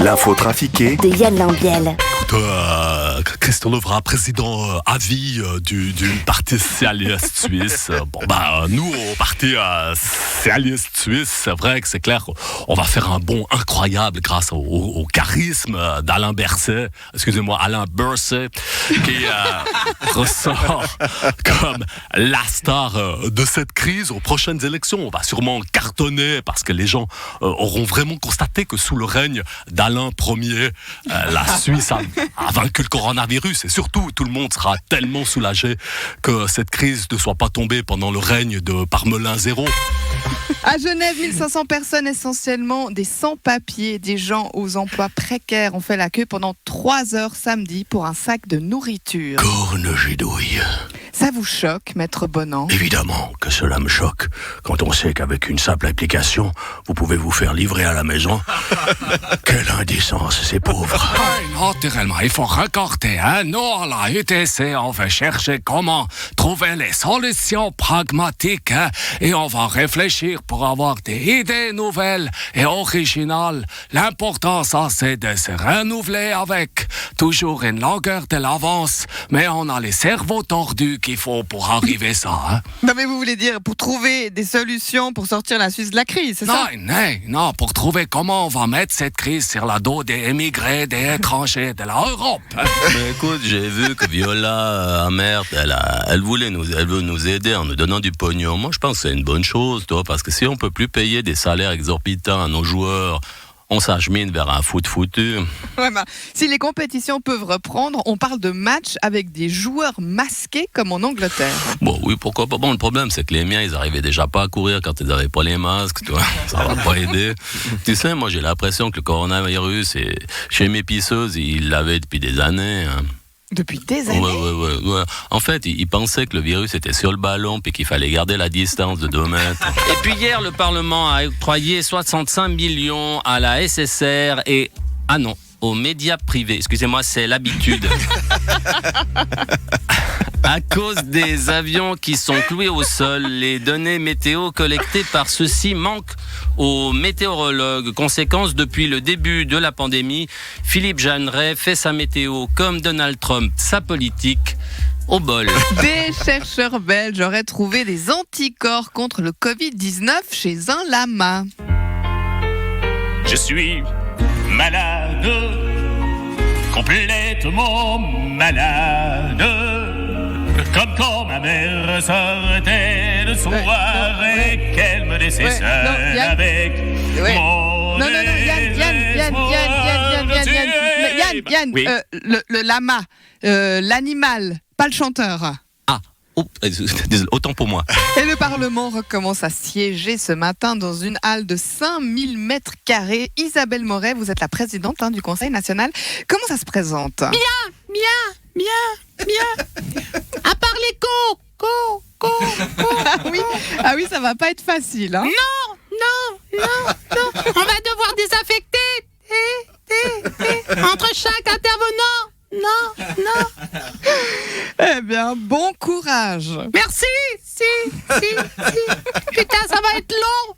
L'info trafiquée de Yann Lambiel. Christian Levra, président à vie du parti socialiste suisse. Nous, au parti socialiste suisse, c'est vrai que c'est clair, on va faire un bond incroyable grâce au charisme d'Alain Berset, Alain Berset, qui ressort comme la star de cette crise aux prochaines élections. On va sûrement cartonner parce que les gens auront vraiment constaté que sous le règne d'Alain Ier, la Suisse a vaincu le coronavirus, et surtout tout le monde sera tellement soulagé que cette crise ne soit pas tombée pendant le règne de Parmelin Zéro. À Genève, 1500 personnes, essentiellement des sans-papiers, des gens aux emplois précaires, ont fait la queue pendant 3 heures samedi pour un sac de nourriture. Corne gidouille. Ça vous choque, maître Bonan? Évidemment que cela me choque, quand on sait qu'avec une simple application, vous pouvez vous faire livrer à la maison. Quelle indécence, ces pauvres. Naturellement, il faut recorder, nous, à la UTC, on va chercher comment trouver les solutions pragmatiques, et on va réfléchir pour avoir des idées nouvelles et originales. L'important, ça, c'est de se renouveler avec toujours une longueur de l'avance, mais on a les cerveaux tordus qu'il faut pour arriver ça. Non, mais vous voulez dire pour trouver des solutions pour sortir la Suisse de la crise, c'est ça? Non, pour trouver comment on va mettre cette crise sur la dos des émigrés, des étrangers de l'Europe. Mais écoute, j'ai vu que Viola Amert, elle veut nous aider en nous donnant du pognon. Moi, je pense que c'est une bonne chose, toi, parce que si on peut plus payer des salaires exorbitants à nos joueurs, on s'achemine vers un foot foutu. Ouais, si les compétitions peuvent reprendre, on parle de matchs avec des joueurs masqués comme en Angleterre. Bon, oui, pourquoi pas. Bon, le problème, c'est que les miens, ils arrivaient déjà pas à courir quand ils n'avaient pas les masques, toi. Ça va pas aider. Tu sais, moi, j'ai l'impression que le coronavirus, chez mes pisseuses, ils l'avaient depuis des années. Depuis des années? Ouais. En fait, ils pensaient que le virus était sur le ballon puis qu'il fallait garder la distance de 2 mètres. Et puis hier, le Parlement a octroyé 65 millions à la SSR et... Ah non, aux médias privés. Excusez-moi, c'est l'habitude. À cause des avions qui sont cloués au sol, les données météo collectées par ceux-ci manquent aux météorologues. Conséquence, depuis le début de la pandémie, Philippe Jeanneret fait sa météo comme Donald Trump, sa politique, au bol. Des chercheurs belges auraient trouvé des anticorps contre le Covid-19 chez un lama. Je suis malade, complètement malade. Comme quand ma mère sortait le soir et qu'elle me laissait seule avec mon Yann, Oui. le lama, l'animal, pas le chanteur. Désolé, autant pour moi. Et le Parlement recommence à siéger ce matin dans une halle de 5000 mètres carrés. Isabelle Moret, vous êtes la présidente du Conseil national. Comment ça se présente? Bien. À part les Ah oui, ça va pas être facile, hein? Non. On va devoir désinfecter. Entre chaque intervenant. Non. Eh bien, bon courage. Merci. Si. Putain, ça va être long.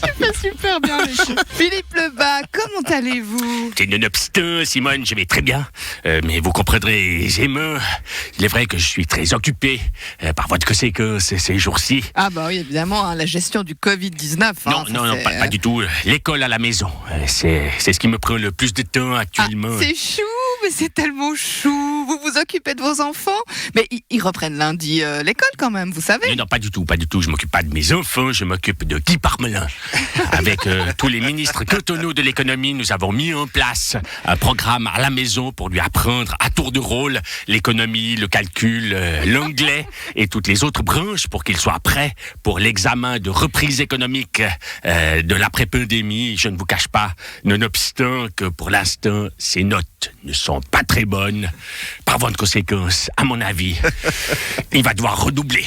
Tu fais super bien, Philippe Lebas, comment allez-vous? Nonobstant, Simone, je vais très bien. Mais vous comprendrez aisément, il est vrai que je suis très occupé par votre conséquence ces jours-ci. Ah bah oui, évidemment, la gestion du Covid-19. Non, pas du tout. L'école à la maison, c'est ce qui me prend le plus de temps actuellement. C'est chou, mais c'est tellement chou. Vous vous occupez de vos enfants? Mais ils reprennent lundi l'école quand même, vous savez? Non, pas du tout. Je m'occupe pas de mes enfants, je m'occupe de Guy Parmelin. Avec tous les ministres cantonaux de l'économie, nous avons mis en place un programme à la maison pour lui apprendre à tour de rôle l'économie, le calcul, l'anglais et toutes les autres branches pour qu'il soit prêt pour l'examen de reprise économique de l'après-pandémie. Je ne vous cache pas, nonobstant que pour l'instant, ses notes ne sont pas très bonnes. Par voie de conséquence, à mon avis, il va devoir redoubler.